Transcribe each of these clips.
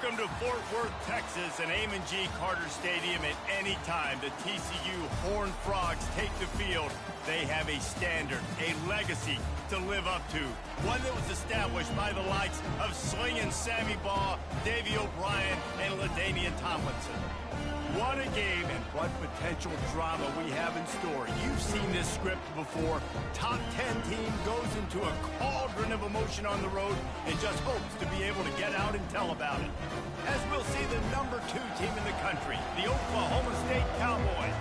Welcome to Fort Worth, Texas, and Amon G. Carter Stadium. At any time the TCU Horned Frogs take the field, they have a standard, a legacy to live up to. One that was established by the likes of Slingin' Sammy Baugh, Davey O'Brien, and LaDainian Tomlinson. What a game and what potential drama we have in store. You've seen this script before. Top 10 team goes into a cauldron of emotion on the road and just hopes to be able to get out and tell about it. As we'll see the number 2 team in the country, the Oklahoma State Cowboys,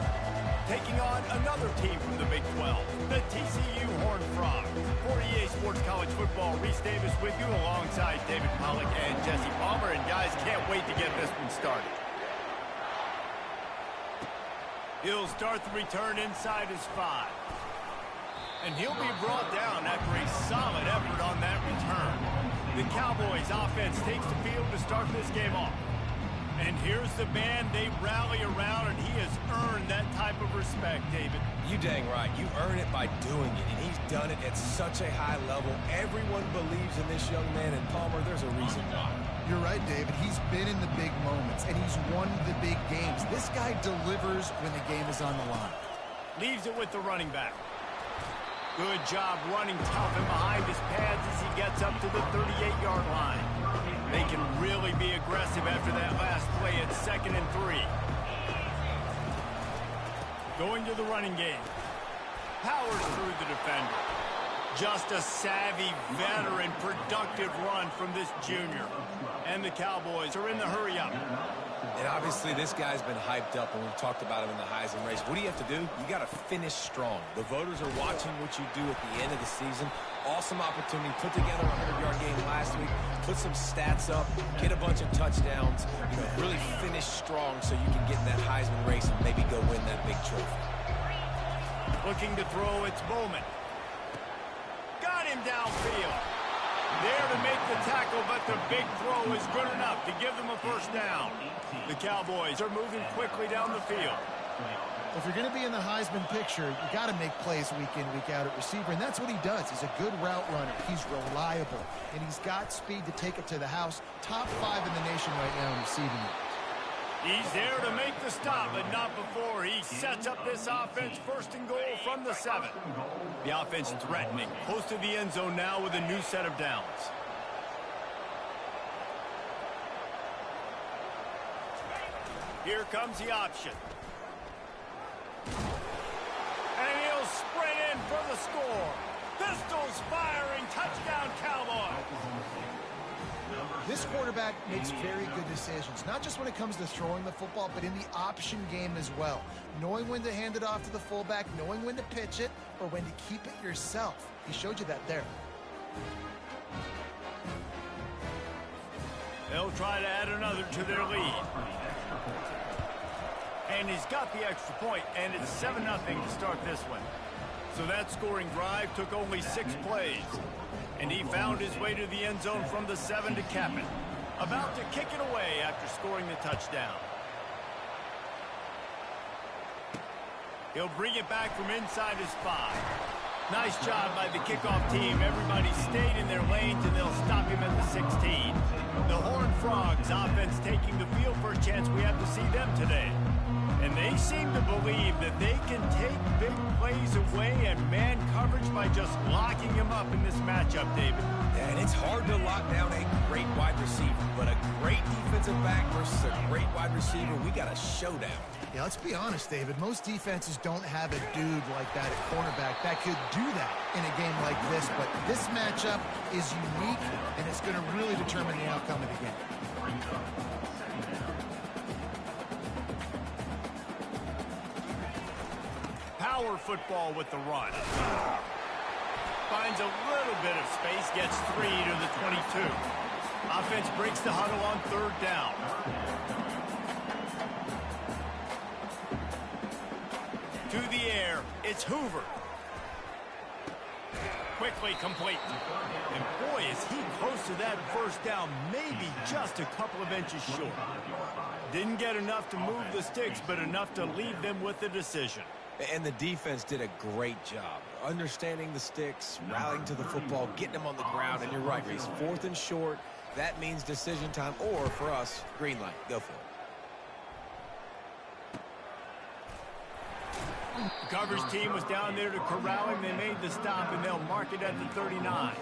taking on another team from the Big 12, the TCU Horned Frogs. For EA Sports College Football, Reese Davis with you alongside David Pollack and Jesse Palmer. And guys, can't wait to get this one started. He'll start the return inside his 5. And he'll be brought down after a solid effort on that return. The Cowboys offense takes the field to start this game off. And here's the band they rally around, and he has earned that type of respect, David. You dang right. You earn it by doing it, and he's done it at such a high level. Everyone believes in this young man, and Palmer, there's a reason why. You're right, David. He's been in the big moments, and he's won the big games. This guy delivers when the game is on the line. Leaves it with the running back. Good job running tough and behind his pads as he gets up to the 38-yard line. They can really be aggressive after that last play at 2nd and 3. Going to the running game. Powers through the defender. Just a savvy, veteran, productive run from this junior. And the Cowboys are in the hurry-up. And obviously this guy's been hyped up, and we've talked about him in the Heisman race. What do you have to do? You got to finish strong. The voters are watching what you do at the end of the season. Awesome opportunity. Put together a 100-yard game last week. Put some stats up. Get a bunch of touchdowns. You know, really finish strong so you can get in that Heisman race and maybe go win that big trophy. Looking to throw, it's Bowman. Got him downfield. There to make the tackle, but the big throw is good enough to give them a first down. The Cowboys are moving quickly down the field. If you're going to be in the Heisman picture, you got to make plays week in, week out at receiver, and that's what he does. He's a good route runner. He's reliable, and he's got speed to take it to the house. Top 5 in the nation right now in receiving it. He's there to make the stop, but not before. He sets up this offense 1st and goal from the 7. The offense threatening. Close to the end zone now with a new set of downs. Here comes the option. And he'll sprint in for the score. Pistols firing. Touchdown, Cowboys. This quarterback makes very good decisions, not just when it comes to throwing the football, but in the option game as well. Knowing when to hand it off to the fullback, knowing when to pitch it, or when to keep it yourself. He showed you that there. They'll try to add another to their lead. And he's got the extra point, and it's 7-0 to start this one. So that scoring drive took only 6 plays. And he found his way to the end zone from the 7 to cap it. About to kick it away after scoring the touchdown. He'll bring it back from inside his 5. Nice job by the kickoff team. Everybody stayed in their lanes, and they'll stop him at the 16. The Horned Frogs offense taking the field. First chance we have to see them today. And they seem to believe that they can take big plays away and man coverage by just locking him up in this matchup, David. Yeah, and it's hard to lock down a great wide receiver, but a great defensive back versus a great wide receiver, we got a showdown. Yeah, let's be honest, David. Most defenses don't have a dude like that at cornerback that could do that in a game like this, but this matchup is unique, and it's going to really determine the outcome of the game. Power football with the run. Finds a little bit of space, gets 3 to the 22. Offense breaks the huddle on 3rd down. To the air, it's Hoover. Quickly complete. And boy, is he close to that first down, maybe just a couple of inches short. Didn't get enough to move the sticks, but enough to leave them with the decision. And the defense did a great job. Understanding the sticks, rallying to the football, getting them on the ground. And you're right, Reese. 4th and short, That means decision time, or for us, green light. Go for it. The coverage team was down there to corral him. They made the stop, and they'll mark it at the 39.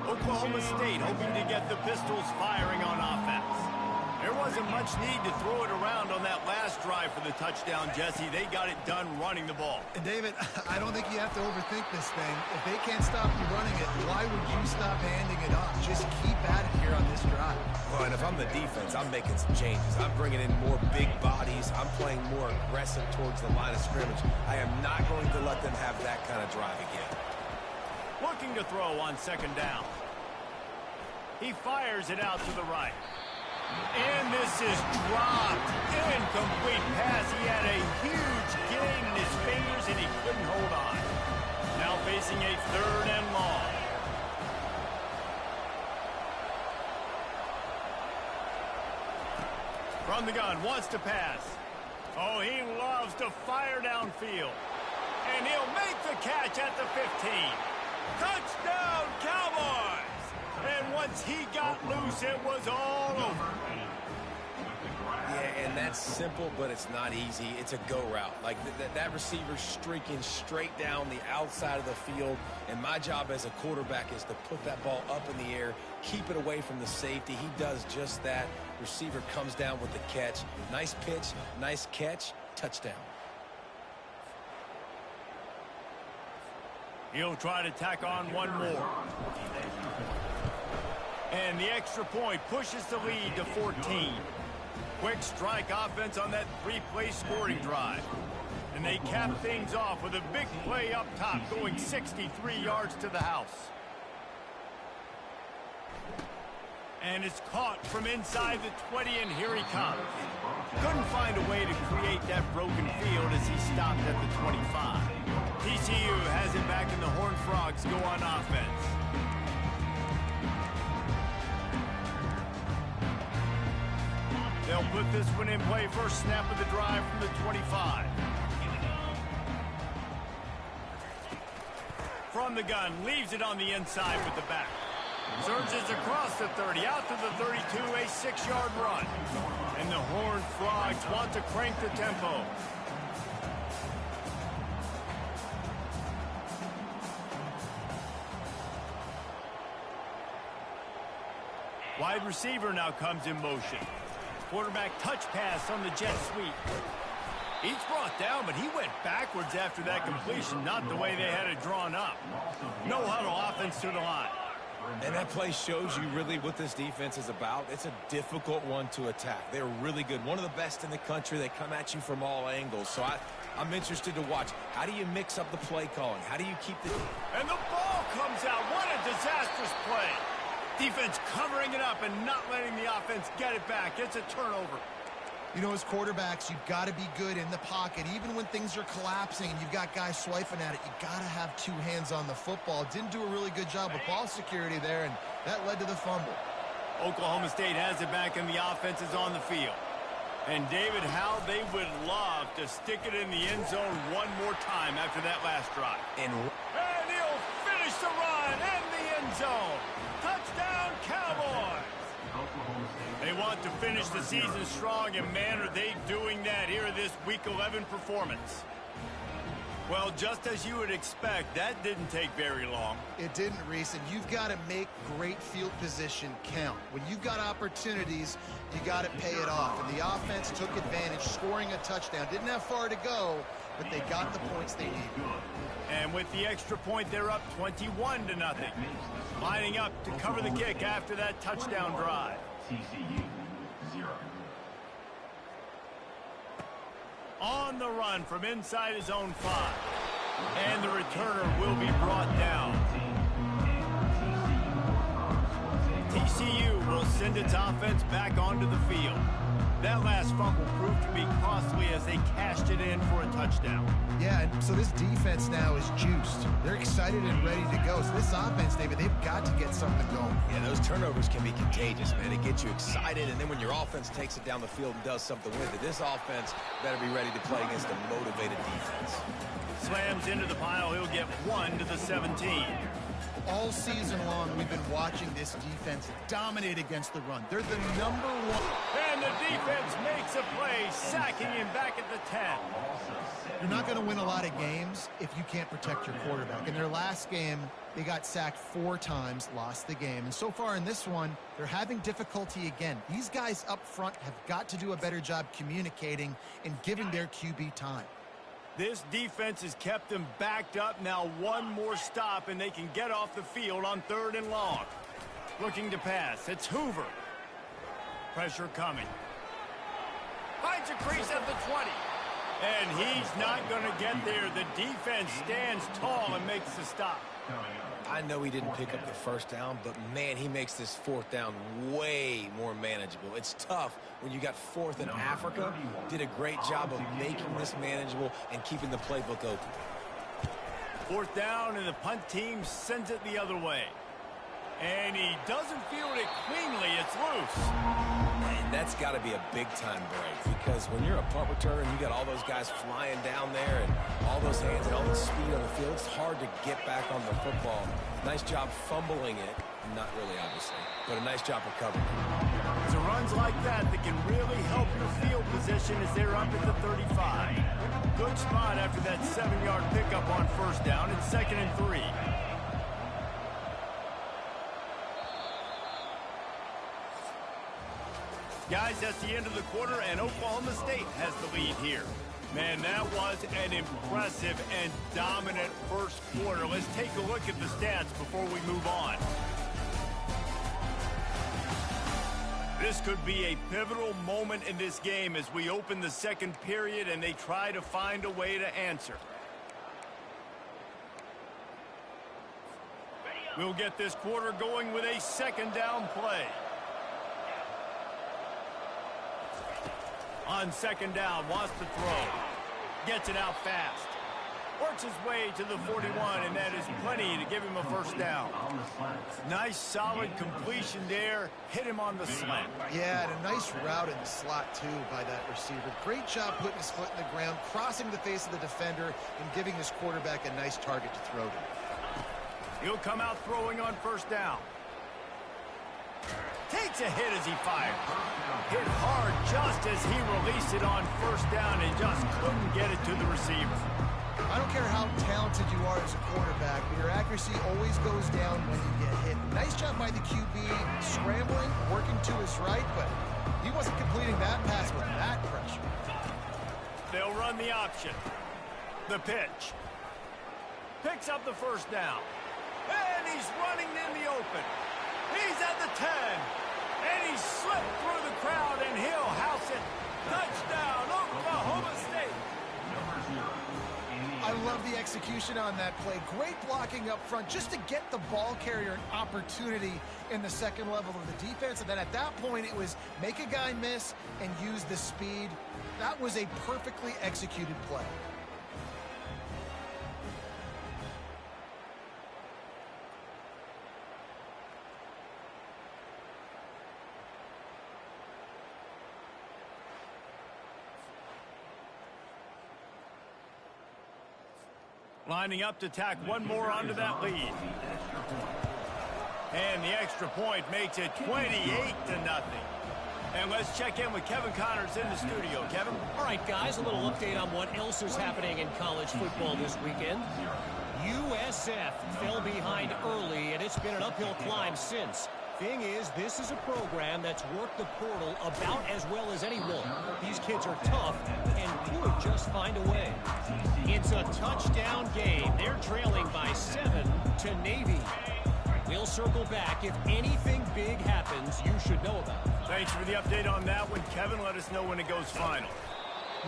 Oklahoma State hoping to get the Pistols firing on offense. There wasn't much need to throw it around on that last drive for the touchdown, Jesse. They got it done running the ball. And David, I don't think you have to overthink this thing. If they can't stop you running it, why would you stop handing it off? Just keep at it here on this drive. Well, and if I'm the defense, I'm making some changes. I'm bringing in more big bodies. I'm playing more aggressive towards the line of scrimmage. I am not going to let them have that kind of drive again. Looking to throw on second down. He fires it out to the right. And this is dropped. Incomplete pass. He had a huge gain in his fingers, and he couldn't hold on. Now facing a 3rd and long. From the gun, wants to pass. Oh, he loves to fire downfield. And he'll make the catch at the 15. Touchdown, Cowboys! And once he got loose, it was all over. Yeah, and that's simple, but it's not easy. It's a go route. Like that receiver streaking straight down the outside of the field, and my job as a quarterback is to put that ball up in the air, keep it away from the safety. He does just that. Receiver comes down with the catch. Nice pitch, nice catch, touchdown. He'll try to tack on one more. And the extra point pushes the lead to 14. Quick strike offense on that 3-play scoring drive. And they cap things off with a big play up top, going 63 yards to the house. And it's caught from inside the 20, and here he comes. Couldn't find a way to create that broken field as he stopped at the 25. TCU has it back, and the Horned Frogs go on offense. They'll put this one in play. First snap of the drive from the 25. From the gun, leaves it on the inside with the back. Surges across the 30, out to the 32, a 6-yard run. And the Horned Frogs want to crank the tempo. Wide receiver now comes in motion. Quarterback touch pass on the jet sweep. He's brought down, but he went backwards after that completion, not the way they had it drawn up. No huddle offense to the line. And that play shows you really what this defense is about. It's a difficult one to attack. They're really good. One of the best in the country. They come at you from all angles. So I'm interested to watch. How do you mix up the play calling? How do you keep the... And the ball comes out. What a disastrous play. Defense covering it up and not letting the offense get it back. It's a turnover. You know, as quarterbacks, you've got to be good in the pocket. Even when things are collapsing and you've got guys swiping at it, you've got to have 2 hands on the football. Didn't do a really good job with ball security there, and that led to the fumble. Oklahoma State has it back, and the offense is on the field. And David, how they would love to stick it in the end zone one more time after that last drive. And he'll finish the run in the end zone. Touchdown, Cowboys! They want to finish the season strong, and man, are they doing that here in this Week 11 performance. Well, just as you would expect, that didn't take very long. It didn't, Reese, and you've got to make great field position count. When you've got opportunities, you got to pay it off. And the offense took advantage, scoring a touchdown. Didn't have far to go, but they got the points they needed. And with the extra point, they're up 21-0. Lining up to cover the kick after that touchdown drive. TCU 0. On the run from inside his own 5. And the returner will be brought down. TCU will send its offense back onto the field. That last fumble proved to be costly as they cashed it in for a touchdown. Yeah, and so this defense now is juiced. They're excited and ready to go. So this offense, David, they've got to get something going. Yeah, those turnovers can be contagious, man. It gets you excited, and then when your offense takes it down the field and does something with it, this offense better be ready to play against a motivated defense. Slams into the pile. He'll get 1 to the 17. All season long, we've been watching this defense dominate against the run. They're the number one. And the defense makes a play, sacking him back at the 10. You're not going to win a lot of games if you can't protect your quarterback. In their last game, they got sacked 4 times, lost the game. And so far in this one, they're having difficulty again. These guys up front have got to do a better job communicating and giving their QB time. This defense has kept them backed up. Now one more stop, and they can get off the field on 3rd and long. Looking to pass. It's Hoover. Pressure coming. Finds a crease at the 20. And he's not going to get there. The defense stands tall and makes the stop. I know he didn't pick up the first down, but, man, he makes this 4th down way more manageable. It's tough when you got 4th in Africa. Did a great job of making this manageable and keeping the playbook open. 4th down, and the punt team sends it the other way. And he doesn't field it cleanly. It's loose. And that's got to be a big-time break, because when you're a punt returner and you got all those guys flying down there and all those hands and all the speed on the field, it's hard to get back on the football. Nice job fumbling it. Not really, obviously, but a nice job recovering. It's runs like that can really help your field position as they're up at the 35. Good spot after that 7-yard pickup on 1st down. It's 2nd and 3. Guys, that's the end of the quarter, and Oklahoma State has the lead here. Man, that was an impressive and dominant first quarter. Let's take a look at the stats before we move on. This could be a pivotal moment in this game as we open the second period and they try to find a way to answer. We'll get this quarter going with a 2nd down play. On 2nd down, wants to throw. Gets it out fast. Works his way to the 41, and that is plenty to give him a 1st down. Nice, solid completion there. Hit him on the slant. Yeah, and a nice route in the slot, too, by that receiver. Great job putting his foot in the ground, crossing the face of the defender, and giving his quarterback a nice target to throw to. He'll come out throwing on 1st down. Takes a hit as he fired. Hit hard just as he released it on 1st down and just couldn't get it to the receiver. I don't care how talented you are as a quarterback, but your accuracy always goes down when you get hit. Nice job by the QB, scrambling, working to his right, but he wasn't completing that pass with that pressure. They'll run the option. The pitch. Picks up the 1st down. And he's running in the open. He's at the 10. And he slipped through the crowd, and he'll house it. Touchdown, Oklahoma State. I love the execution on that play. Great blocking up front just to get the ball carrier an opportunity in the second level of the defense. And then at that point, it was make a guy miss and use the speed. That was a perfectly executed play. Lining up to tack one more onto that lead. And the extra point makes it 28-0. And let's check in with Kevin Connors in the studio. Kevin? All right, guys, a little update on what else is happening in college football this weekend. USF fell behind early, and it's been an uphill climb since. Thing is, this is a program that's worked the portal about as well as anyone. These kids are tough and could just find a way. It's a touchdown game. They're trailing by 7 to Navy. We'll circle back. If anything big happens, you should know about it. Thanks for the update on that one, Kevin. Let us know when it goes final.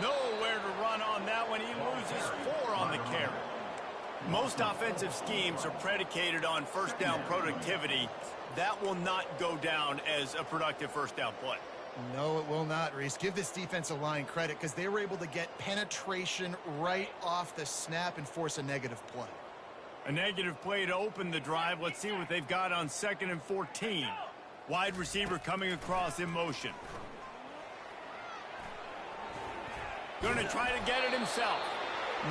Nowhere to run on that one. He loses 4 on the carry. Most offensive schemes are predicated on 1st down productivity. That will not go down as a productive 1st down play. No, it will not, Reese. Give this defensive line credit because they were able to get penetration right off the snap and force a negative play. A negative play to open the drive. Let's see what they've got on 2nd and 14. Wide receiver coming across in motion. Going to try to get it himself.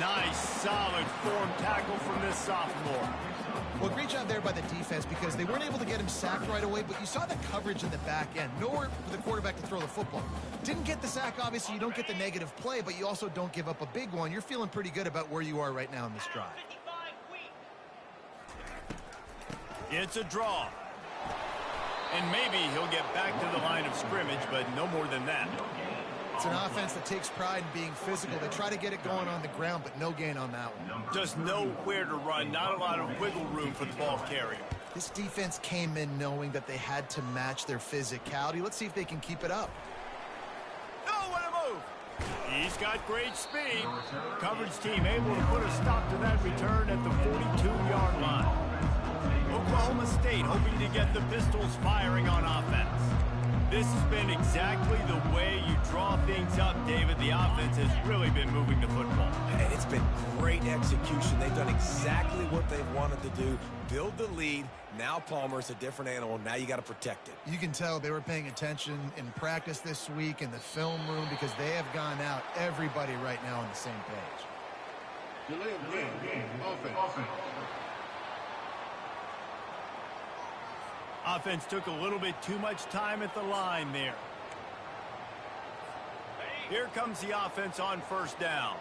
Nice, solid form tackle from this sophomore. Well, great job there by the defense because they weren't able to get him sacked right away, but you saw the coverage in the back end. Nowhere for the quarterback to throw the football. Didn't get the sack, obviously. You don't get the negative play, but you also don't give up a big one. You're feeling pretty good about where you are right now in this drive. It's a draw. And maybe he'll get back to the line of scrimmage, but no more than that. It's an offense that takes pride in being physical. They try to get it going on the ground, but no gain on that one. Just nowhere to run, not a lot of wiggle room for the ball carrier. This defense came in knowing that they had to match their physicality. Let's see if they can keep it up. Oh, what a move! He's got great speed. Coverage team able to put a stop to that return at the 42-yard line. Oklahoma State hoping to get the Pistols firing on offense. This has been exactly the way you draw things up, David. The offense has really been moving the football. And it's been great execution. They've done exactly what they've wanted to do. Build the lead. Now Palmer's a different animal. Now you got to protect it. You can tell they were paying attention in practice this week in the film room because they have gone out, everybody right now on the same page. Delay of game. Offense. Offense took a little bit too much time at the line there. Here comes the offense on first down.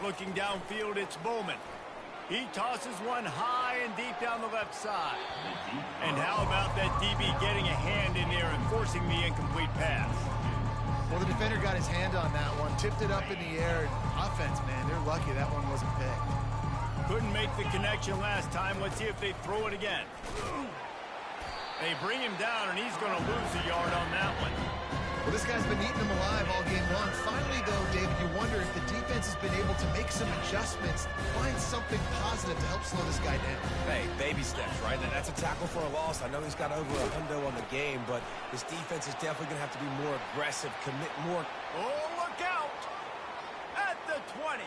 Looking downfield, it's Bowman. He tosses one high and deep down the left side. And how about that DB getting a hand in there and forcing the incomplete pass? Well, the defender got his hand on that one, tipped it up in the air. Offense, man, they're lucky that one wasn't picked. Couldn't make the connection last time. Let's see if they throw it again. They bring him down, and he's going to lose a yard on that one. Well, this guy's been eating them alive all game long. Finally, though, David, you wonder if the defense has been able to make some adjustments, find something positive to help slow this guy down. Hey, baby steps, right? And that's a tackle for a loss. I know he's got over a hundo on the game, but his defense is definitely going to have to be more aggressive, commit more. Oh, look out! At the 20.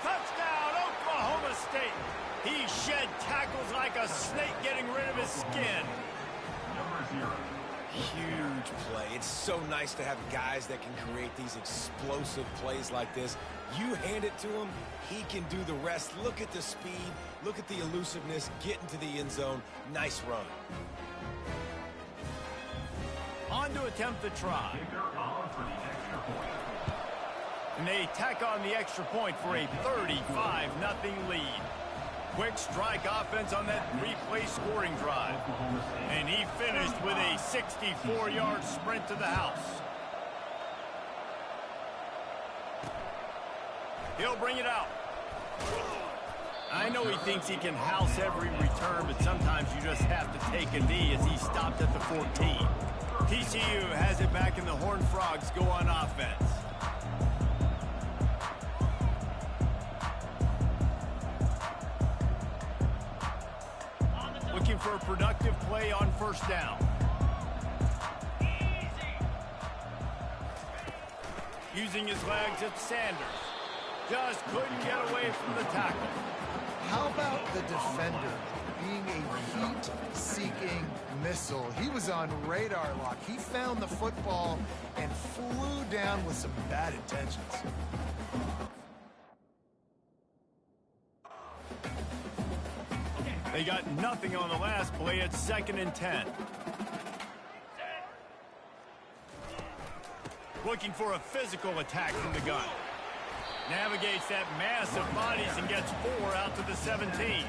Touchdown, Oklahoma State. He shed tackles like a snake getting rid of his skin. Huge play. It's so nice to have guys that can create these explosive plays like this. You hand it to him, he can do the rest. Look at the speed. Look at the elusiveness. Get into the end zone. Nice run. On to attempt the try. And they tack on the extra point for a 35-0 lead. Quick strike offense on that three-play scoring drive. And he finished with a 64-yard sprint to the house. He'll bring it out. I know he thinks he can house every return, but sometimes you just have to take a knee as he stopped at the 14. TCU has it back and the Horned Frogs go on offense. Looking for a productive play on first down. Using his legs, it's Sanders. Just couldn't get away from the tackle. How about the defender being a heat-seeking missile? He was on radar lock. He found the football and flew down with some bad intentions. They got nothing on the last play. It's 2nd and 10. Looking for a physical attack from the gun. Navigates that mass of bodies and gets 4 out to the 17.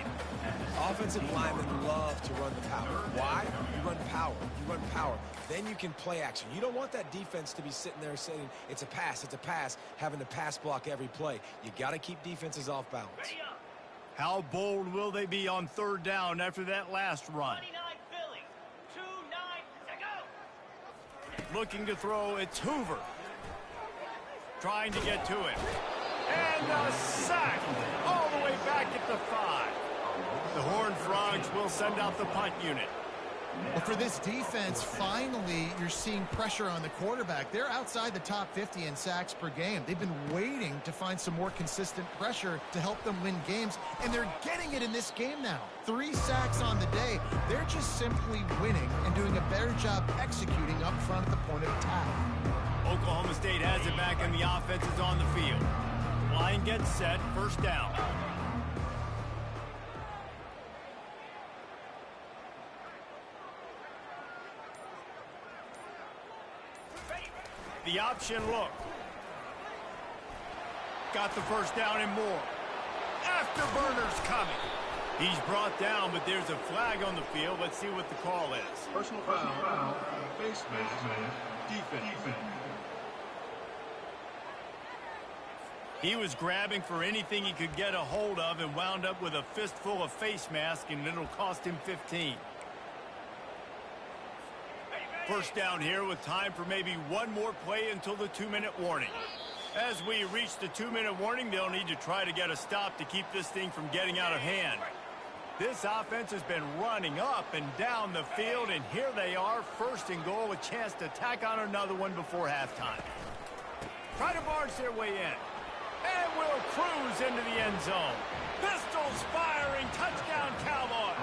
Offensive linemen love to run the power. Why? You run power. You run power. Then you can play action. You don't want that defense to be sitting there saying, it's a pass, having to pass block every play. You got to keep defenses off balance. How bold will they be on 3rd down after that last run? 29 Phillies, 2-9 to go. Looking to throw, it's Hoover. Trying to get to it. And a sack all the way back at the 5. The Horned Frogs will send out the punt unit. Well, for this defense, finally, you're seeing pressure on the quarterback. They're outside the top 50 in sacks per game. They've been waiting to find some more consistent pressure to help them win games, and they're getting it in this game now. 3 sacks on the day. They're just simply winning and doing a better job executing up front at the point of attack. Oklahoma State has it back, and the offense is on the field. Line gets set, first down. The option look. Got the first down and more. Afterburner's coming. He's brought down, but there's a flag on the field. Let's see what the call is. Personal foul. Face mask. Defense. He was grabbing for anything he could get a hold of and wound up with a fistful of face mask, and it'll cost him 15. First down here with time for maybe one more play until the 2-minute warning. As we reach the 2-minute warning, they'll need to try to get a stop to keep this thing from getting out of hand. This offense has been running up and down the field, and here they are, first and goal, a chance to tack on another one before halftime. Try to barge their way in. And will cruise into the end zone. Pistols firing, touchdown Cowboys.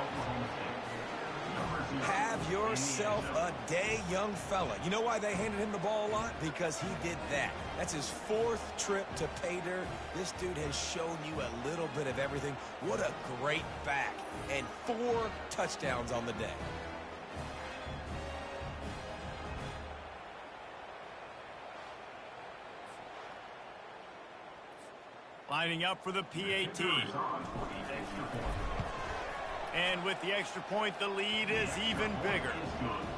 Have yourself a day, young fella. You know why they handed him the ball a lot? Because he did that. That's his 4th trip to pay dirt. This dude has shown you a little bit of everything. What a great back. And 4 touchdowns on the day. Lining up for the PAT. And with the extra point, the lead is even bigger.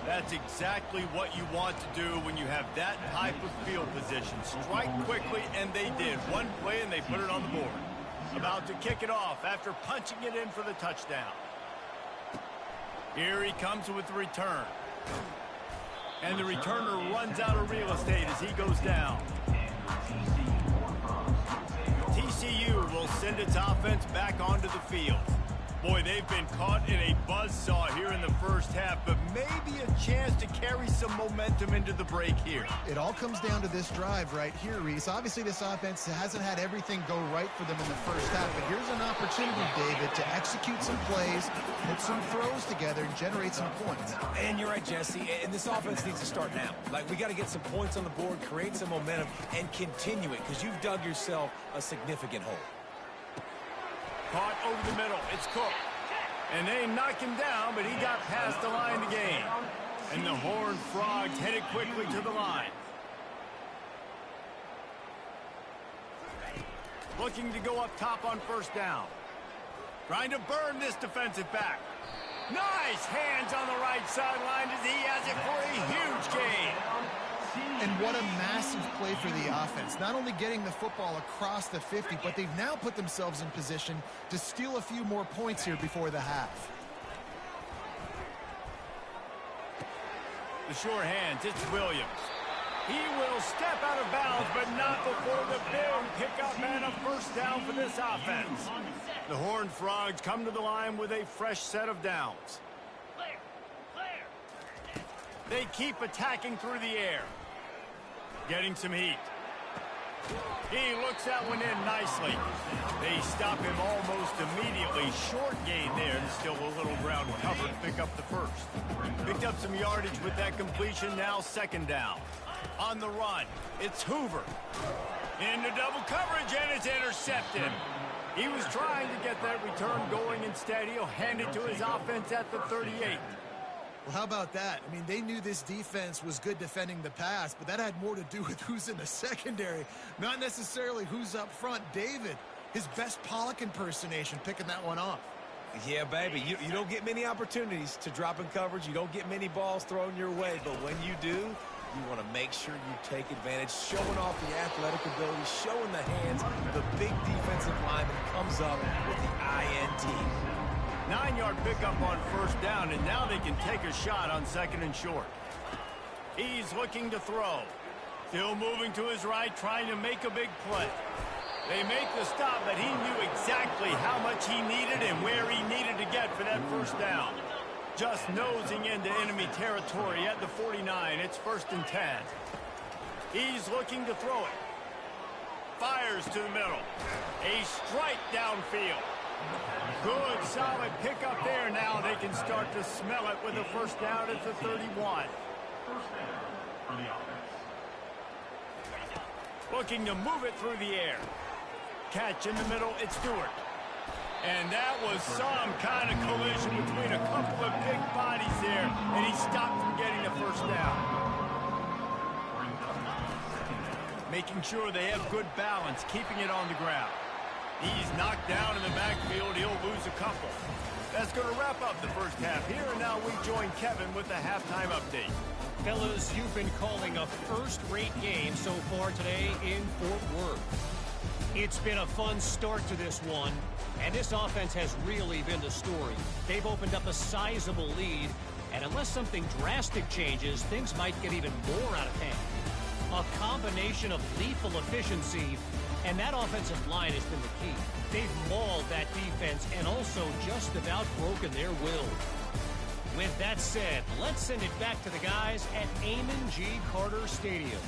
That's exactly what you want to do when you have that type of field position. Strike quickly, and they did. One play, and they put it on the board. About to kick it off after punching it in for the touchdown. Here he comes with the return. And the returner runs out of real estate as he goes down. TCU will send its offense back onto the field. Boy, they've been caught in a buzzsaw here in the first half, but maybe a chance to carry some momentum into the break here. It all comes down to this drive right here, Reese. Obviously, this offense hasn't had everything go right for them in the first half, but here's an opportunity, David, to execute some plays, put some throws together, and generate some points. And you're right, Jesse, and this offense needs to start now. Like, we got to get some points on the board, create some momentum, and continue it, because you've dug yourself a significant hole. Caught over the middle. It's Cook. And they knock him down, but he got past the line to gain. And the Horned Frogs headed quickly to the line. Looking to go up top on first down. Trying to burn this defensive back. Nice hands on the right sideline as he has it for a huge gain. And what a massive play for the offense. Not only getting the football across the 50, but they've now put themselves in position to steal a few more points here before the half. The sure hands, it's Williams. He will step out of bounds, but not before the big pickup and a first down for this offense. The Horned Frogs come to the line with a fresh set of downs. They keep attacking through the air. Getting some heat. He looks that one in nicely. They stop him almost immediately. Short gain there, and still a little ground covered. Pick up the first. Picked up some yardage with that completion. Now second down. On the run, it's Hoover. Into double coverage, and it's intercepted. He was trying to get that return going. Instead, he'll hand it to his offense at the 38. Well, how about that? I mean, they knew this defense was good defending the pass, but that had more to do with who's in the secondary, not necessarily who's up front. David, his best Pollock impersonation, picking that one off. Yeah, baby, you don't get many opportunities to drop in coverage. You don't get many balls thrown your way, but when you do, you want to make sure you take advantage, showing off the athletic ability, showing the hands. The big defensive lineman comes up with the INT. 9-yard pickup on first down, and now they can take a shot on second and short. He's looking to throw. Still moving to his right, trying to make a big play. They make the stop, but he knew exactly how much he needed and where he needed to get for that first down. Just nosing into enemy territory at the 49. It's 1st and 10. He's looking to throw it. Fires to the middle. A strike downfield. Good, solid pickup there. Now they can start to smell it with a 1st down at the 31. Looking to move it through the air. Catch in the middle, it's Stewart. And that was some kind of collision between a couple of big bodies there, and he stopped from getting the 1st down. Making sure they have good balance, keeping it on the ground. He's knocked down in the backfield. He'll lose a couple. That's going to wrap up the 1st half here, and now we join Kevin with the halftime update. Fellas, you've been calling a first-rate game so far today in Fort Worth. It's been a fun start to this one, and this offense has really been the story. They've opened up a sizable lead, and unless something drastic changes, things might get even more out of hand. A combination of lethal efficiency, and that offensive line has been the key. They've mauled that defense and also just about broken their will. With that said, let's send it back to the guys at Amon G. Carter Stadium.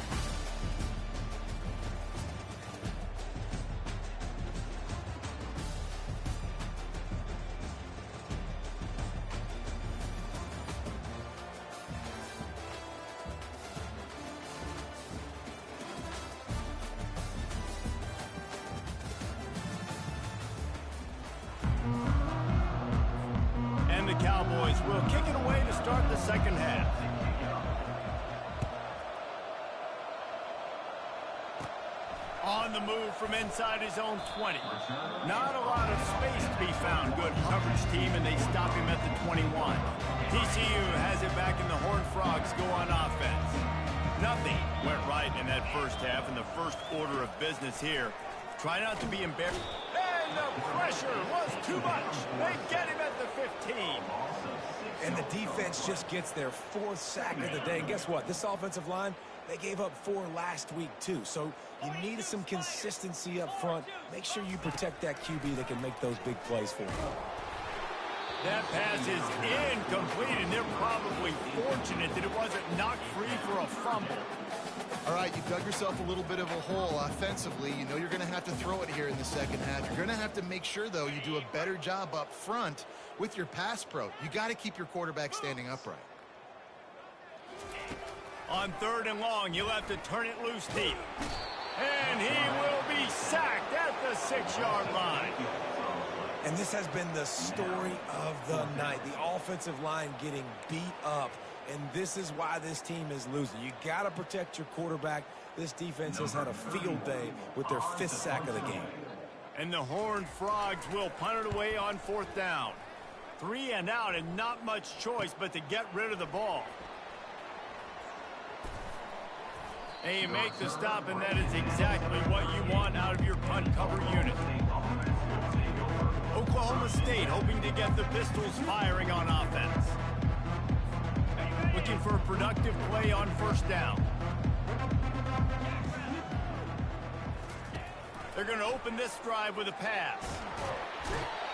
And the Cowboys will kick it away to start the 2nd half. On the move from inside his own 20. Not a lot of space to be found. Good coverage team, and they stop him at the 21. TCU has it back, and the Horned Frogs go on offense. Nothing went right in that 1st half, and the first order of business here. Try not to be embarrassed. And the pressure was too much. They get him at the 15. And the defense just gets their 4th sack of the day. And guess what? This offensive line, they gave up 4 last week, too. So you need some consistency up front. Make sure you protect that QB that can make those big plays for you. That pass is incomplete, and they're probably fortunate that it wasn't knocked free for a fumble. All right, you dug yourself a little bit of a hole offensively. You know you're going to have to throw it here in the 2nd half. You're going to have to make sure, though, you do a better job up front with your pass pro. You got to keep your quarterback standing upright. On 3rd and long, you'll have to turn it loose deep. And he will be sacked at the 6-yard line. And this has been the story of the night. The offensive line getting beat up. And this is why this team is losing. You got to protect your quarterback. This defense has had a field day with their 5th sack of the game. And the Horned Frogs will punt it away on 4th down. 3 and out, and not much choice but to get rid of the ball. And you make the stop, and that is exactly what you want out of your punt cover unit. Oklahoma State hoping to get the Pistols firing on offense. Looking for a productive play on 1st down. They're going to open this drive with a pass.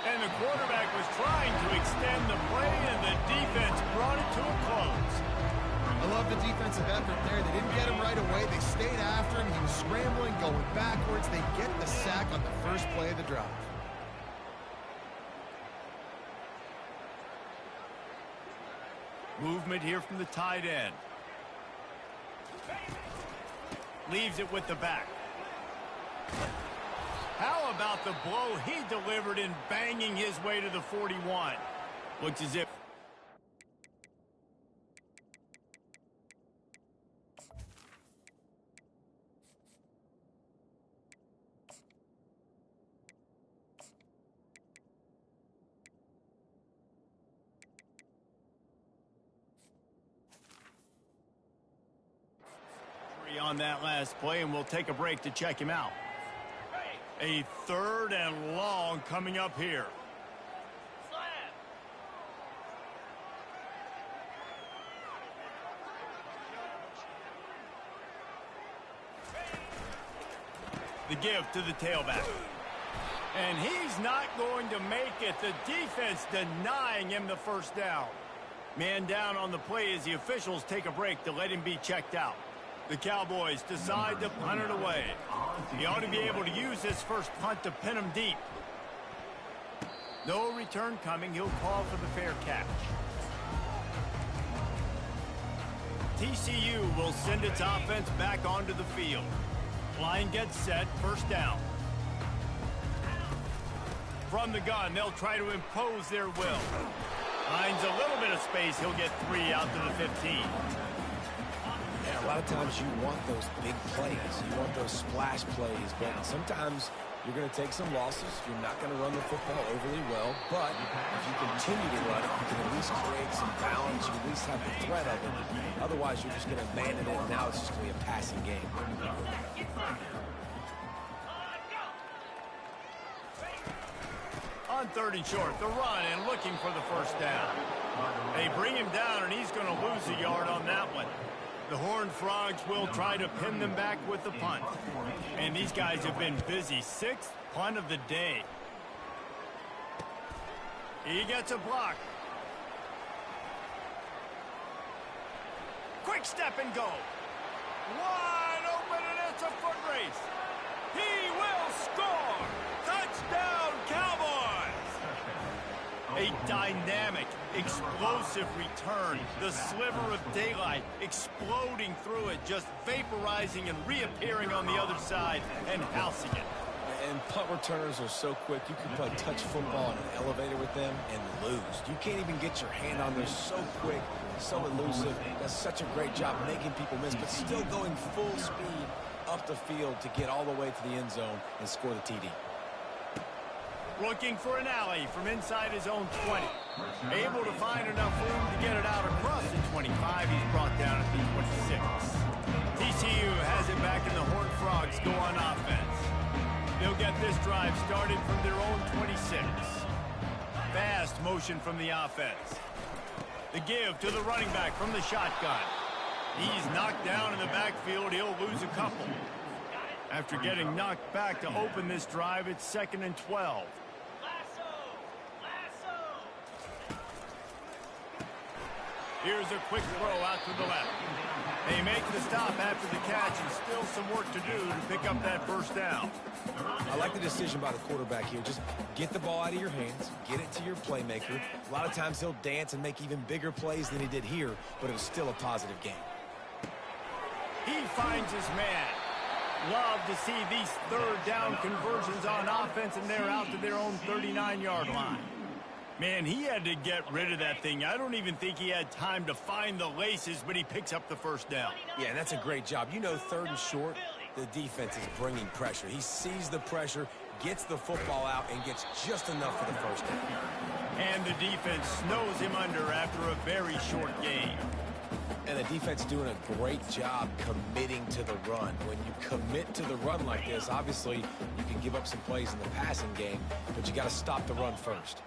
And the quarterback was trying to extend the play, and the defense brought it to a close. I love the defensive effort there. They didn't get him right away. They stayed after him. He was scrambling, going backwards. They get the sack on the 1st play of the drive. Movement here from the tight end. Leaves it with the back. How about the blow he delivered in banging his way to the 41? Looks as if... on that last play, and we'll take a break to check him out. A 3rd and long coming up here. The give to the tailback. And he's not going to make it. The defense denying him the 1st down. Man down on the play as the officials take a break to let him be checked out. The Cowboys decide to punt it away. He ought to be able to use his first punt to pin him deep. No return coming. He'll call for the fair catch. TCU will send its offense back onto the field. Line gets set, first down. From the gun, they'll try to impose their will. Finds a little bit of space. He'll get 3 out to the 15. Yeah, a lot of times you want those big plays. You want those splash plays, but sometimes you're going to take some losses. You're not going to run the football overly well, but if you continue to run it, you can at least create some balance. You at least have the threat of it. Otherwise, you're just going to abandon it, and now it's just going to be a passing game. On 3rd and short, the run and looking for the first down. They bring him down, and he's going to lose a yard on that one. The Horned Frogs will try to pin them back with the punt. And these guys have been busy. 6th punt of the day. He gets a block. Quick step and go. Wide open, and it's a foot race. He will score. Touchdown, Cowboys. A dynamic, explosive return. The sliver of daylight exploding through it, just vaporizing and reappearing on the other side and housing it. And punt returners are so quick. You can play touch football in an elevator with them and lose. You can't even get your hand on there. So quick, so elusive. Does such a great job making people miss, but still going full speed up the field to get all the way to the end zone and score the TD. Looking for an alley from inside his own 20. Able to find enough room to get it out across the 25. He's brought down at the 26. TCU has it back, and the Horned Frogs go on offense. They'll get this drive started from their own 26. Fast motion from the offense. The give to the running back from the shotgun. He's knocked down in the backfield. He'll lose a couple. After getting knocked back to open this drive, it's 2nd and 12. Here's a quick throw out to the left. They make the stop after the catch, and still some work to do to pick up that first down. I like the decision by the quarterback here. Just get the ball out of your hands, get it to your playmaker. A lot of times he'll dance and make even bigger plays than he did here, but it was still a positive game. He finds his man. Love to see these 3rd down conversions on offense, and they're out to their own 39-yard line. Man, he had to get rid of that thing. I don't even think he had time to find the laces, but he picks up the first down. Yeah, and that's a great job. You know, 3rd and short, the defense is bringing pressure. He sees the pressure, gets the football out, and gets just enough for the first down. And the defense snows him under after a very short game. And the defense is doing a great job committing to the run. When you commit to the run like this, obviously you can give up some plays in the passing game, but you got to stop the run first.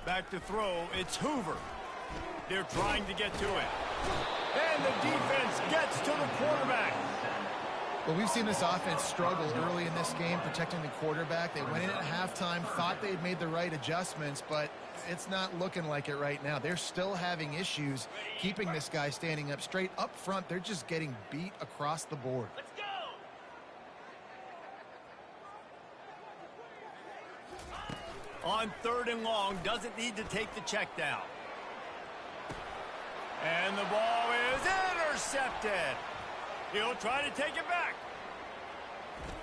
Back to throw, it's Hoover. They're trying to get to it. And the defense gets to the quarterback. Well, we've seen this offense struggle early in this game protecting the quarterback. They went in at halftime, thought they'd made the right adjustments, but it's not looking like it right now. They're still having issues keeping this guy standing up straight. Up front, they're just getting beat across the board. Let's go. On 3rd and long, doesn't need to take the check down. And the ball is intercepted. He'll try to take it back.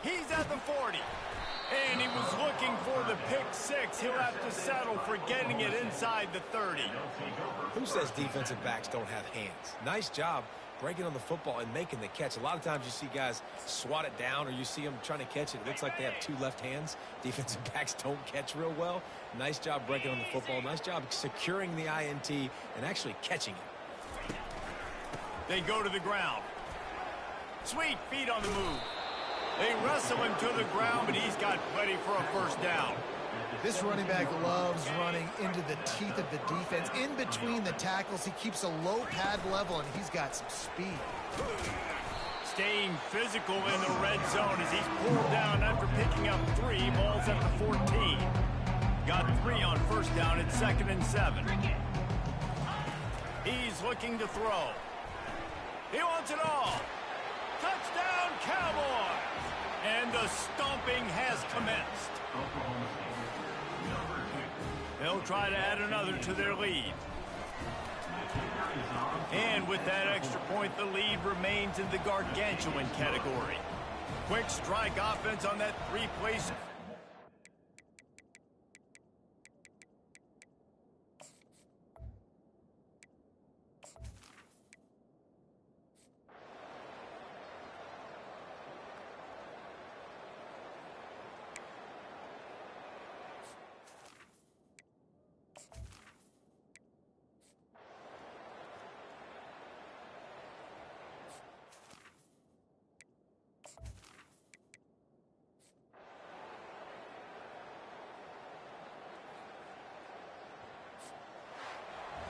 He's at the 40. And he was looking for the pick 6. He'll have to settle for getting it inside the 30. Who says defensive backs don't have hands? Nice job breaking on the football and making the catch. A lot of times you see guys swat it down, or you see them trying to catch it. It looks like they have 2 left hands. Defensive backs don't catch real well. Nice job breaking on the football. Nice job securing the INT and actually catching it. They go to the ground. Sweet feet on the move. They wrestle him to the ground, but he's got plenty for a first down. This running back loves running into the teeth of the defense. In between the tackles, he keeps a low pad level, and he's got some speed. Staying physical in the red zone as he's pulled down after picking up 3 balls at the 14. Got 3 on first down at 2nd and 7. He's looking to throw. He wants it all. Touchdown, Cowboys! And the stomping has commenced. They'll try to add another to their lead. And with that extra point, the lead remains in the gargantuan category. Quick strike offense on that 3-play.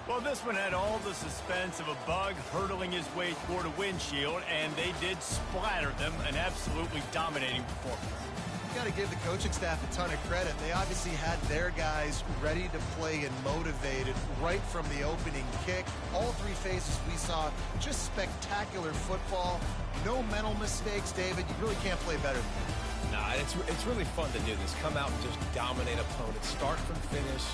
Well, this one had all the suspense of a bug hurtling his way toward a windshield, and they did splatter them. An absolutely dominating performance. You got to give the coaching staff a ton of credit. They obviously had their guys ready to play and motivated right from the opening kick. All 3 phases we saw, just spectacular football. No mental mistakes, David. You really can't play better than that. Nah, it's really fun to do this. Come out and just dominate opponents. Start from finish.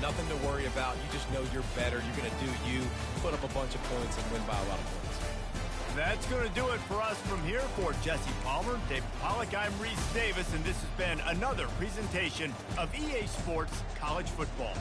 Nothing to worry about. You just know you're better. You're going to do you, put up a bunch of points, and win by a lot of points. That's going to do it for us from here. For Jesse Palmer, David Pollack, I'm Reese Davis, and this has been another presentation of EA Sports College Football.